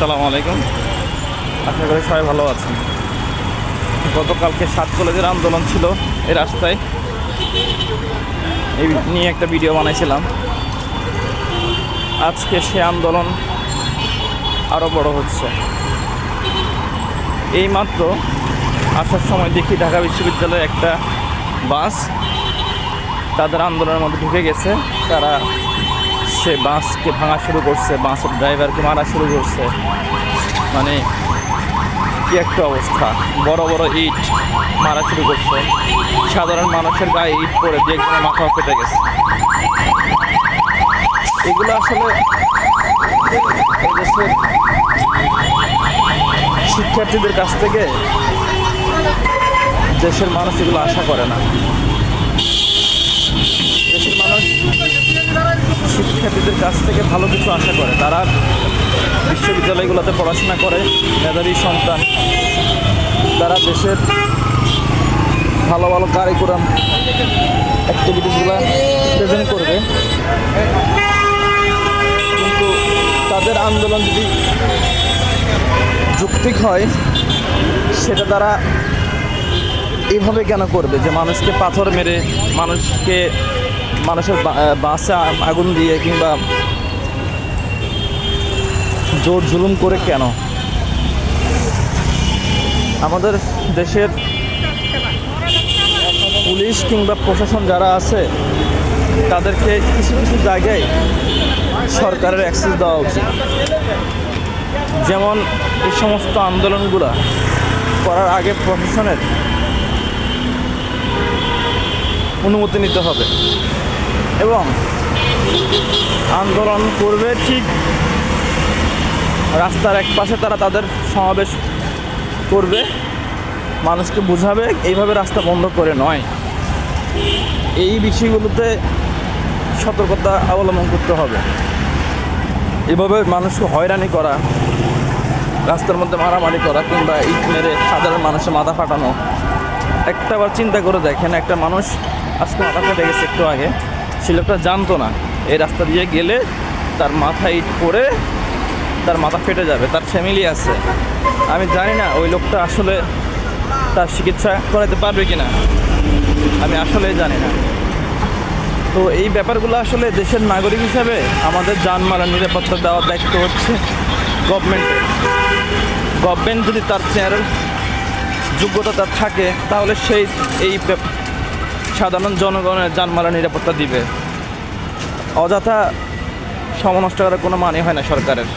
আসসালামু আলাইকুম। আশা করি সবাই ভালো আছেন। গতকালকে 7 কলেজের আন্দোলন ছিল এই রাস্তায়, এই নিয়ে একটা ভিডিও বানাইছিলাম। আজকে সে আন্দোলন আরও বড় হচ্ছে। এইমাত্র আসার সময় দেখি ঢাকা বিশ্ববিদ্যালয়ে একটা বাস তাদের আন্দোলনের মধ্যে ঢুকে গেছে। তারা সে বাসকে ভাঙা শুরু করছে, বাসের ড্রাইভারকে মারা শুরু করছে। মানে কি একটা অবস্থা, বড় বড় ইট মারা শুরু করছে। সাধারণ মানুষের গায়ে ইট পড়ে যে একজনের মাথা ফেটে গেছে। এগুলো আসলে দেশের শিক্ষার্থীদের কাছ থেকে দেশের মানুষ এগুলো আশা করে না। দেশের মানুষ শিক্ষার্থীদের কাছ থেকে ভালো কিছু আশা করে। তারা বিশ্ববিদ্যালয়গুলোতে পড়াশোনা করে, মেধাবী সন্তান, তারা দেশের ভালো ভালো কারিকুলাম অ্যাক্টিভিটিসগুলো প্রেজেন্ট করবে। কিন্তু তাদের আন্দোলন যদি যৌক্তিক হয়, সেটা তারা এইভাবে কেন করবে যে মানুষকে পাথর মেরে, মানুষের বাসে আগুন দিয়ে কিংবা জোর জুলুম করে কেন? আমাদের দেশের পুলিশ কিংবা প্রশাসন যারা আছে তাদেরকে কিছু কিছু জায়গায় সরকারের অ্যাক্সেস দেওয়া উচিত। যেমন এই সমস্ত আন্দোলনগুলো করার আগে প্রশাসনের অনুমতি নিতে হবে এবং আন্দোলন করবে ঠিক রাস্তার এক পাশে তারা তাদের সমাবেশ করবে, মানুষকে বোঝাবে এইভাবে রাস্তা বন্ধ করে নয়। এই বিষয়গুলোতে সতর্কতা অবলম্বন করতে হবে। এভাবে মানুষকে হয়রানি করা, রাস্তার মধ্যে মারামারি করা কিংবা ইট মেরে সাধারণ মানুষের মাথা ফাটানো, একটাবার চিন্তা করে দেখেন, একটা মানুষ আজকে মাথা ফেটে গেছে একটু আগে, সে লোকটা জানতো না এই রাস্তা দিয়ে গেলে তার মাথায় ইট পড়ে তার মাথা ফেটে যাবে, তার ফ্যামিলি আছে। আমি জানি না ওই লোকটা আসলে তার চিকিৎসা করাতে পারবে কি না, আমি আসলে জানি না। তো এই ব্যাপারগুলো আসলে দেশের নাগরিক হিসাবে আমাদের জানমালের নিরাপত্তা দেওয়ার দায়িত্ব হচ্ছে গভর্নমেন্টের। গভর্নমেন্ট যদি তার চেয়ারের যোগ্যতা তার থাকে, তাহলে এই সাধারণ জনগণের জানমালের নিরাপত্তা দিবে। অযথা সময় নষ্ট করার কোনো মানে হয় না সরকারের।